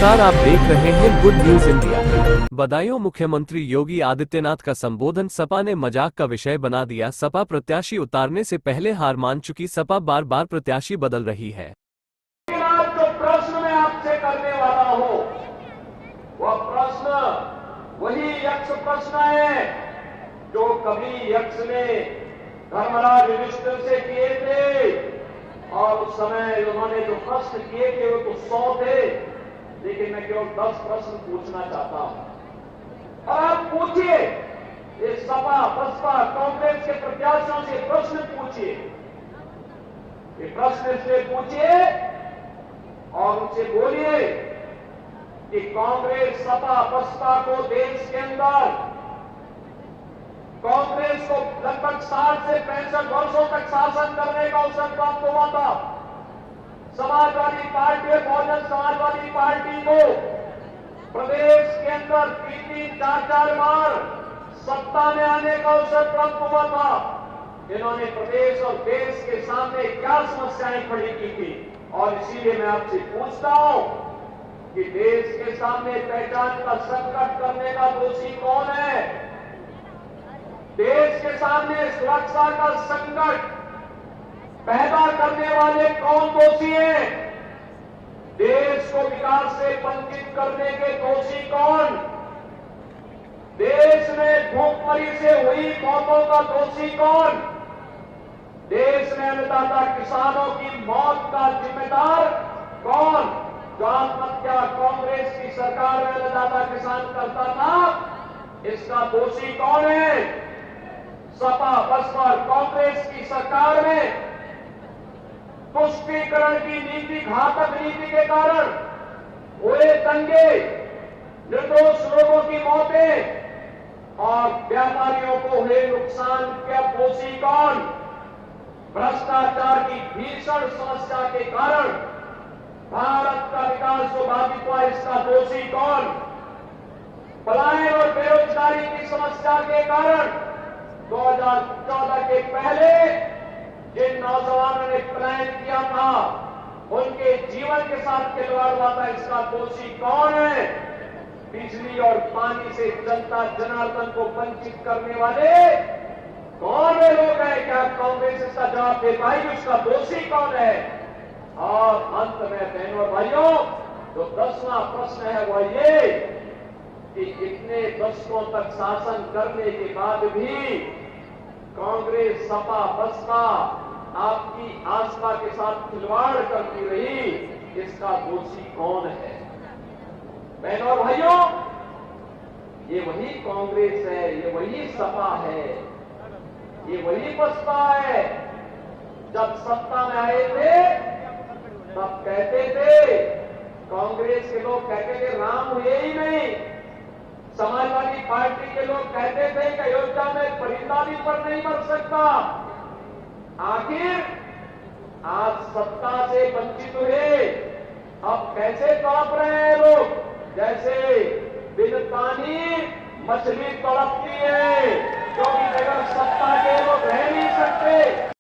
नमस्कार, आप देख रहे हैं गुड न्यूज इंडिया। बदायूं मुख्यमंत्री योगी आदित्यनाथ का संबोधन सपा ने मजाक का विषय बना दिया। सपा प्रत्याशी उतारने से पहले हार मान चुकी सपा बार बार प्रत्याशी बदल रही है। जो प्रश्न मैं आपसे करने वाला हूं वह प्रश्न वही यक्ष प्रश्न है जो कभी यक्ष ने धर्मराज युधिष्ठिर से किए थे, और उस समय उन्होंने जो प्रश्न किए थे वो तो 100 थे, लेकिन मैं केवल 10 प्रश्न पूछना चाहता हूं। और आप पूछिए, ये सपा बसपा कांग्रेस के प्रत्याशियों से प्रश्न पूछिए, ये प्रश्न से पूछिए और उनसे बोलिए कि कांग्रेस सपा बसपा को देश के अंदर, कांग्रेस को लगभग 60 से 65 वर्षों तक शासन करने का अवसर प्राप्त हुआ था। समाजवादी पार्टी और बहुजन समाजवादी पार्टी को प्रदेश के अंदर 3-3, 4-4 बार सत्ता में आने का अवसर प्राप्त हुआ था। इन्होंने प्रदेश और देश के सामने क्या समस्याएं खड़ी की थी, और इसीलिए मैं आपसे पूछता हूं कि देश के सामने पहचान का संकट करने का दोषी कौन है? देश के सामने सुरक्षा का संकट पैदा करने वाले कौन दोषी हैं? देश को विकास से वंचित करने के दोषी कौन? देश में भूखमरी से हुई मौतों का दोषी कौन? देश में अन्नदाता किसानों की मौत का जिम्मेदार कौन? जो आत्महत्या कांग्रेस की सरकार में अन्नदाता किसान करता था, इसका दोषी कौन है? सपा बसपा कांग्रेस की सरकार में तुष्टीकरण की नीति, घातक नीति के कारण हुए दंगे, निर्दोष लोगों की मौतें और व्यापारियों को हुए नुकसान का दोषी कौन? भ्रष्टाचार की भीषण समस्या के कारण भारत का विकास जो बाधित हुआ, इसका दोषी कौन? पलायन और बेरोजगारी की समस्या के कारण 2014 के पहले जिन नौजवानों ने पलायन किया था, उनके जीवन के साथ खिलवाड़ हुआ था, इसका दोषी कौन है? बिजली और पानी से जनता जनार्दन को वंचित करने वाले कौन वे लोग हैं? क्या कांग्रेस इसका जवाब दे पाएगी? उसका दोषी कौन है? और अंत में बहनों और भाइयों, जो 10वां प्रश्न है वह ये कि इतने दशकों तक शासन करने के बाद भी कांग्रेस सपा बसपा आपकी आस्था के साथ खिलवाड़ करती रही, इसका दोषी कौन है? बहनों और भाइयों, ये वही कांग्रेस है, ये वही सपा है, ये वही बसपा है। जब सत्ता में आए थे तब कहते थे, कांग्रेस के लोग कहते थे राम हुए ही नहीं, समाजवादी पार्टी के लोग कहते थे कि अयोध्या में परिंदा भी पर नहीं मर सकता। आखिर आज सत्ता से वंचित हुए, अब कैसे तड़प रहे हैं लोग? जैसे बिन पानी मछली तड़पती है, क्योंकि अगर सत्ता के लोग रह नहीं सकते।